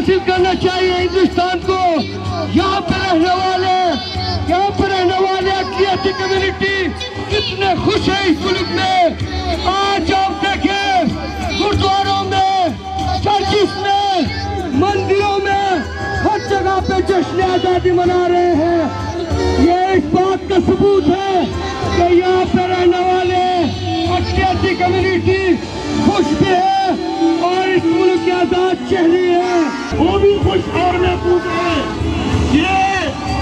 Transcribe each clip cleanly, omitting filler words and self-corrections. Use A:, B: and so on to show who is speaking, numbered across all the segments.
A: हासिल करना चाहिए हिंदुस्तान को। यहाँ पर रहने वाले अक़लियती कम्युनिटी कितने खुश है इस मुल्क में। आज आप देखें गुरुद्वारों में, चर्चिस में, मंदिरों में हर जगह पे जश्न आज़ादी मना रहे हैं। ये इस बात का सबूत है कि यहाँ पे रहने वाले अक़लियती कम्युनिटी खुश भी है और इस मुल्क के आज़ाद शहरी है,
B: वो भी खुश और महफूज है। ये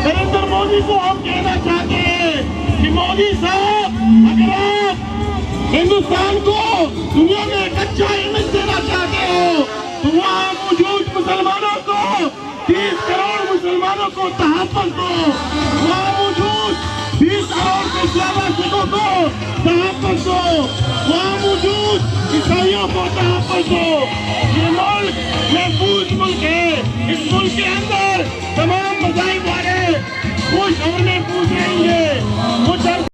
B: नरेंद्र मोदी को हम कहना चाहते हैं कि मोदी साहब, अगर आप हिंदुस्तान को दुनिया में एक अच्छा इमेज देना चाहते हो तो वहाँ मौजूद मुसलमानों को, 30 करोड़ मुसलमानों को तहफ़्फ़ुज़ दो। वहाँ मौजूद 20 करोड़ के इस्लामाशिकों को तहफ़्फ़ुज़ दो। वहाँ मौजूद ईसाइयों को तहफ़्फ़ुज़ दो। ये मुल्क महफूज मुल्क है। इस मुल्क के अंदर